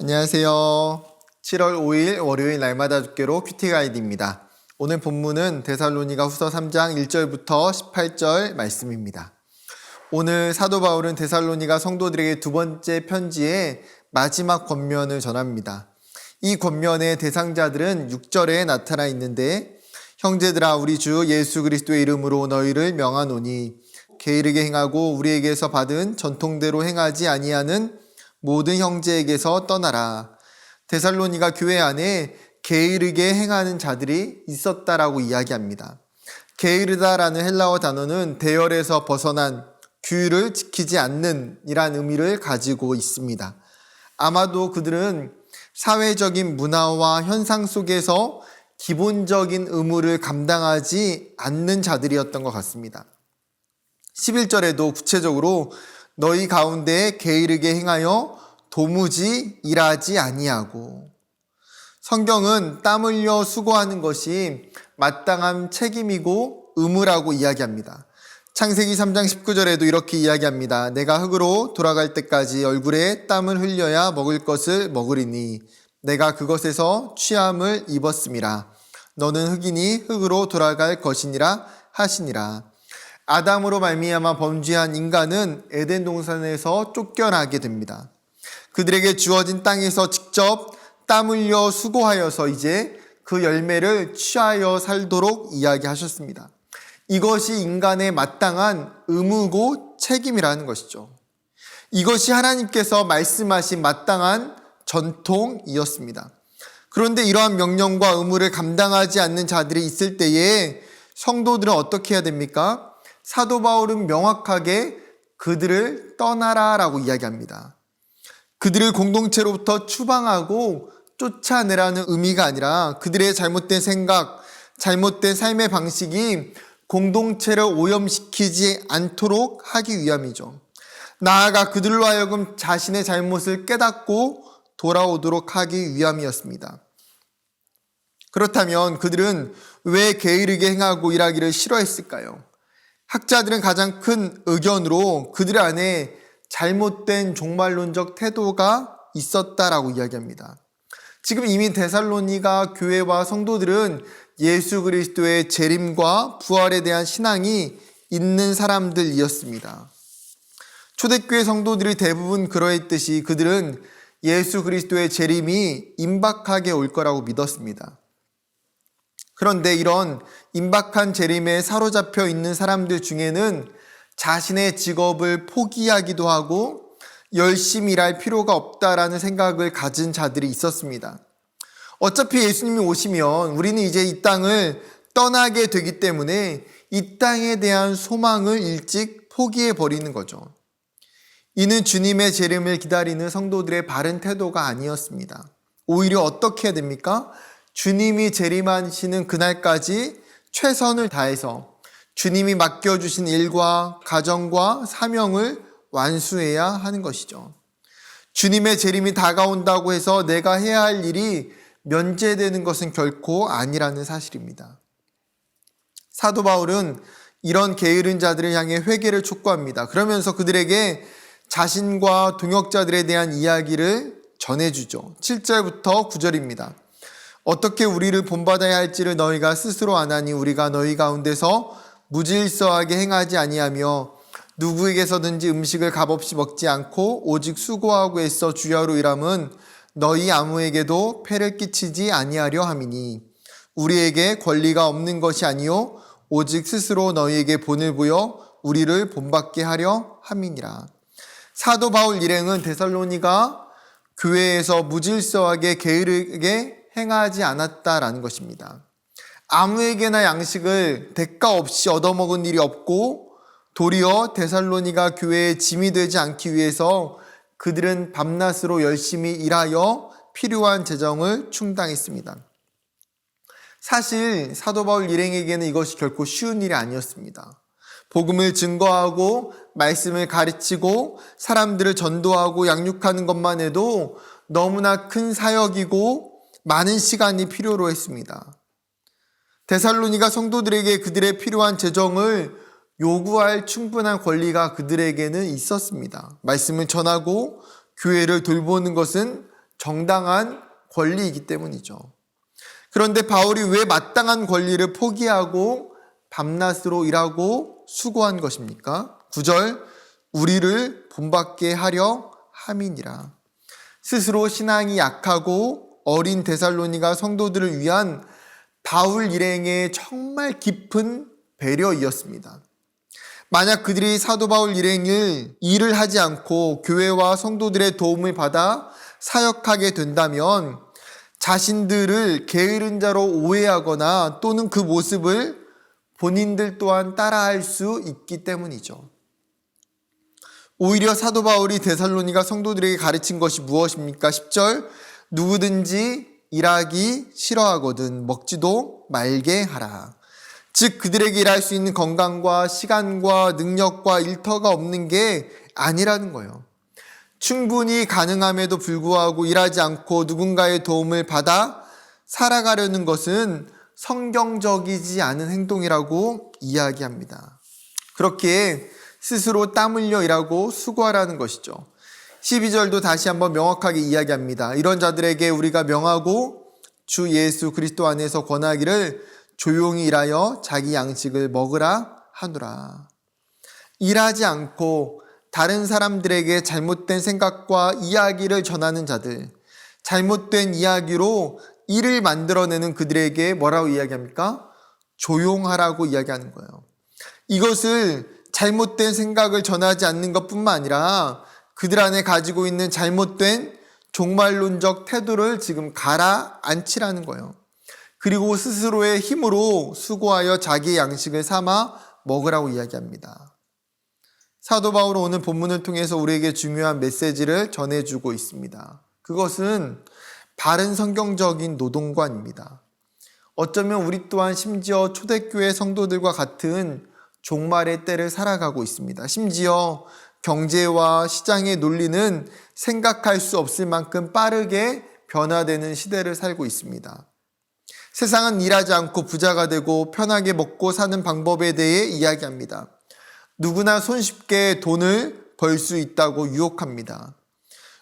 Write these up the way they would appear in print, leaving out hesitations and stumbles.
안녕하세요. 7월 5일 월요일 날마다 죽게로 큐티 가이드입니다. 오늘 본문은 데살로니가 후서 3장 1절부터 18절 말씀입니다. 오늘 사도 바울은 데살로니가 성도들에게 두 번째 편지의 마지막 권면을 전합니다. 이 권면의 대상자들은 6절에 나타나 있는데, 형제들아 우리 주 예수 그리스도의 이름으로 너희를 명하노니 게으르게 행하고 우리에게서 받은 전통대로 행하지 아니하는 모든 형제에게서 떠나라. 데살로니가 교회 안에 게으르게 행하는 자들이 있었다라고 이야기합니다. 게으르다라는 헬라어 단어는 대열에서 벗어난, 규율을 지키지 않는 이란 의미를 가지고 있습니다. 아마도 그들은 사회적인 문화와 현상 속에서 기본적인 의무를 감당하지 않는 자들이었던 것 같습니다. 11절에도 구체적으로 너희 가운데 게으르게 행하여 도무지 일하지 아니하고, 성경은 땀 흘려 수고하는 것이 마땅한 책임이고 의무라고 이야기합니다. 창세기 3장 19절에도 이렇게 이야기합니다. 내가 흙으로 돌아갈 때까지 얼굴에 땀을 흘려야 먹을 것을 먹으리니 내가 그것에서 취함을 입었음이라. 너는 흙이니 흙으로 돌아갈 것이니라 하시니라. 아담으로 말미암아 범죄한 인간은 에덴 동산에서 쫓겨나게 됩니다. 그들에게 주어진 땅에서 직접 땀 흘려 수고하여서 이제 그 열매를 취하여 살도록 이야기하셨습니다. 이것이 인간의 마땅한 의무고 책임이라는 것이죠. 이것이 하나님께서 말씀하신 마땅한 전통이었습니다. 그런데 이러한 명령과 의무를 감당하지 않는 자들이 있을 때에 성도들은 어떻게 해야 됩니까? 사도 바울은 명확하게 그들을 떠나라라고 이야기합니다. 그들을 공동체로부터 추방하고 쫓아내라는 의미가 아니라 그들의 잘못된 생각, 잘못된 삶의 방식이 공동체를 오염시키지 않도록 하기 위함이죠. 나아가 그들로 하여금 자신의 잘못을 깨닫고 돌아오도록 하기 위함이었습니다. 그렇다면 그들은 왜 게으르게 행하고 일하기를 싫어했을까요? 학자들은 가장 큰 의견으로 그들 안에 잘못된 종말론적 태도가 있었다라고 이야기합니다. 지금 이미 데살로니가 교회와 성도들은 예수 그리스도의 재림과 부활에 대한 신앙이 있는 사람들이었습니다. 초대교회 성도들이 대부분 그러했듯이 그들은 예수 그리스도의 재림이 임박하게 올 거라고 믿었습니다. 그런데 이런 임박한 재림에 사로잡혀 있는 사람들 중에는 자신의 직업을 포기하기도 하고 열심히 일할 필요가 없다라는 생각을 가진 자들이 있었습니다. 어차피 예수님이 오시면 우리는 이제 이 땅을 떠나게 되기 때문에 이 땅에 대한 소망을 일찍 포기해 버리는 거죠. 이는 주님의 재림을 기다리는 성도들의 바른 태도가 아니었습니다. 오히려 어떻게 해야 됩니까? 주님이 재림하시는 그날까지 최선을 다해서 주님이 맡겨주신 일과 가정과 사명을 완수해야 하는 것이죠. 주님의 재림이 다가온다고 해서 내가 해야 할 일이 면제되는 것은 결코 아니라는 사실입니다. 사도 바울은 이런 게으른 자들을 향해 회개를 촉구합니다. 그러면서 그들에게 자신과 동역자들에 대한 이야기를 전해주죠. 7절부터 9절입니다. 어떻게 우리를 본받아야 할지를 너희가 스스로 아나니 우리가 너희 가운데서 무질서하게 행하지 아니하며 누구에게서든지 음식을 값없이 먹지 않고 오직 수고하고 애써 주야로 일함은 너희 아무에게도 폐를 끼치지 아니하려 함이니 우리에게 권리가 없는 것이 아니요 오직 스스로 너희에게 본을 보여 우리를 본받게 하려 함이니라. 사도 바울 일행은 데살로니가 교회에서 무질서하게 게으르게 행하지 않았다라는 것입니다. 아무에게나 양식을 대가 없이 얻어먹은 일이 없고 도리어 데살로니가 교회의 짐이 되지 않기 위해서 그들은 밤낮으로 열심히 일하여 필요한 재정을 충당했습니다. 사실 사도 바울 일행에게는 이것이 결코 쉬운 일이 아니었습니다. 복음을 증거하고 말씀을 가르치고 사람들을 전도하고 양육하는 것만 해도 너무나 큰 사역이고 많은 시간이 필요로 했습니다. 데살로니가 성도들에게 그들의 필요한 재정을 요구할 충분한 권리가 그들에게는 있었습니다. 말씀을 전하고 교회를 돌보는 것은 정당한 권리이기 때문이죠. 그런데 바울이 왜 마땅한 권리를 포기하고 밤낮으로 일하고 수고한 것입니까? 9절, 우리를 본받게 하려 함이니라. 스스로 신앙이 약하고 어린 데살로니가 성도들을 위한 바울 일행의 정말 깊은 배려이었습니다. 만약 그들이 사도 바울 일을 하지 않고 교회와 성도들의 도움을 받아 사역하게 된다면 자신들을 게으른 자로 오해하거나 또는 그 모습을 본인들 또한 따라할 수 있기 때문이죠. 오히려 사도 바울이 데살로니가 성도들에게 가르친 것이 무엇입니까? 10절, 누구든지 일하기 싫어하거든 먹지도 말게 하라. 즉 그들에게 일할 수 있는 건강과 시간과 능력과 일터가 없는 게 아니라는 거예요. 충분히 가능함에도 불구하고 일하지 않고 누군가의 도움을 받아 살아가려는 것은 성경적이지 않은 행동이라고 이야기합니다. 그렇게 스스로 땀 흘려 일하고 수고하라는 것이죠. 12절도 다시 한번 명확하게 이야기합니다. 이런 자들에게 우리가 명하고 주 예수 그리스도 안에서 권하기를 조용히 일하여 자기 양식을 먹으라 하노라. 일하지 않고 다른 사람들에게 잘못된 생각과 이야기를 전하는 자들, 잘못된 이야기로 일을 만들어내는 그들에게 뭐라고 이야기합니까? 조용하라고 이야기하는 거예요. 이것을 잘못된 생각을 전하지 않는 것뿐만 아니라 그들 안에 가지고 있는 잘못된 종말론적 태도를 지금 가라앉히라는 거예요. 그리고 스스로의 힘으로 수고하여 자기의 양식을 삼아 먹으라고 이야기합니다. 사도 바울은 오늘 본문을 통해서 우리에게 중요한 메시지를 전해주고 있습니다. 그것은 바른 성경적인 노동관입니다. 어쩌면 우리 또한 심지어 초대교회 성도들과 같은 종말의 때를 살아가고 있습니다. 심지어 경제와 시장의 논리는 생각할 수 없을 만큼 빠르게 변화되는 시대를 살고 있습니다. 세상은 일하지 않고 부자가 되고 편하게 먹고 사는 방법에 대해 이야기합니다. 누구나 손쉽게 돈을 벌 수 있다고 유혹합니다.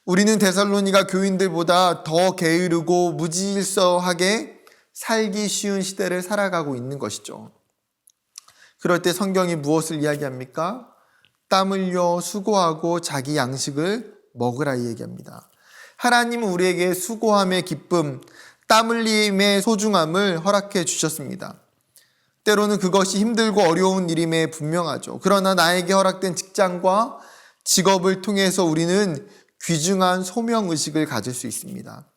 우리는 데살로니가 교인들보다 더 게으르고 무질서하게 살기 쉬운 시대를 살아가고 있는 것이죠. 그럴 때 성경이 무엇을 이야기합니까? 땀 흘려 수고하고 자기 양식을 먹으라 이야기합니다. 하나님은 우리에게 수고함의 기쁨, 땀 흘림의 소중함을 허락해 주셨습니다. 때로는 그것이 힘들고 어려운 일임에 분명하죠. 그러나 나에게 허락된 직장과 직업을 통해서 우리는 귀중한 소명의식을 가질 수 있습니다.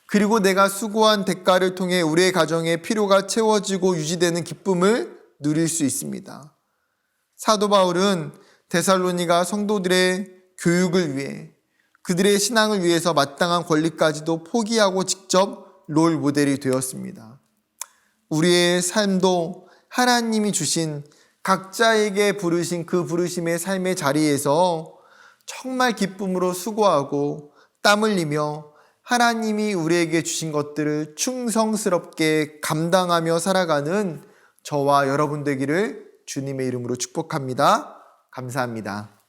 그리고 내가 수고한 대가를 통해 우리의 가정의 필요가 채워지고 유지되는 기쁨을 누릴 수 있습니다. 사도 바울은 데살로니가 성도들의 교육을 위해 그들의 신앙을 위해서 마땅한 권리까지도 포기하고 직접 롤 모델이 되었습니다. 우리의 삶도 하나님이 주신 각자에게 부르신 그 부르심의 삶의 자리에서 정말 기쁨으로 수고하고 땀 흘리며 하나님이 우리에게 주신 것들을 충성스럽게 감당하며 살아가는 저와 여러분 되기를 주님의 이름으로 축복합니다. 감사합니다.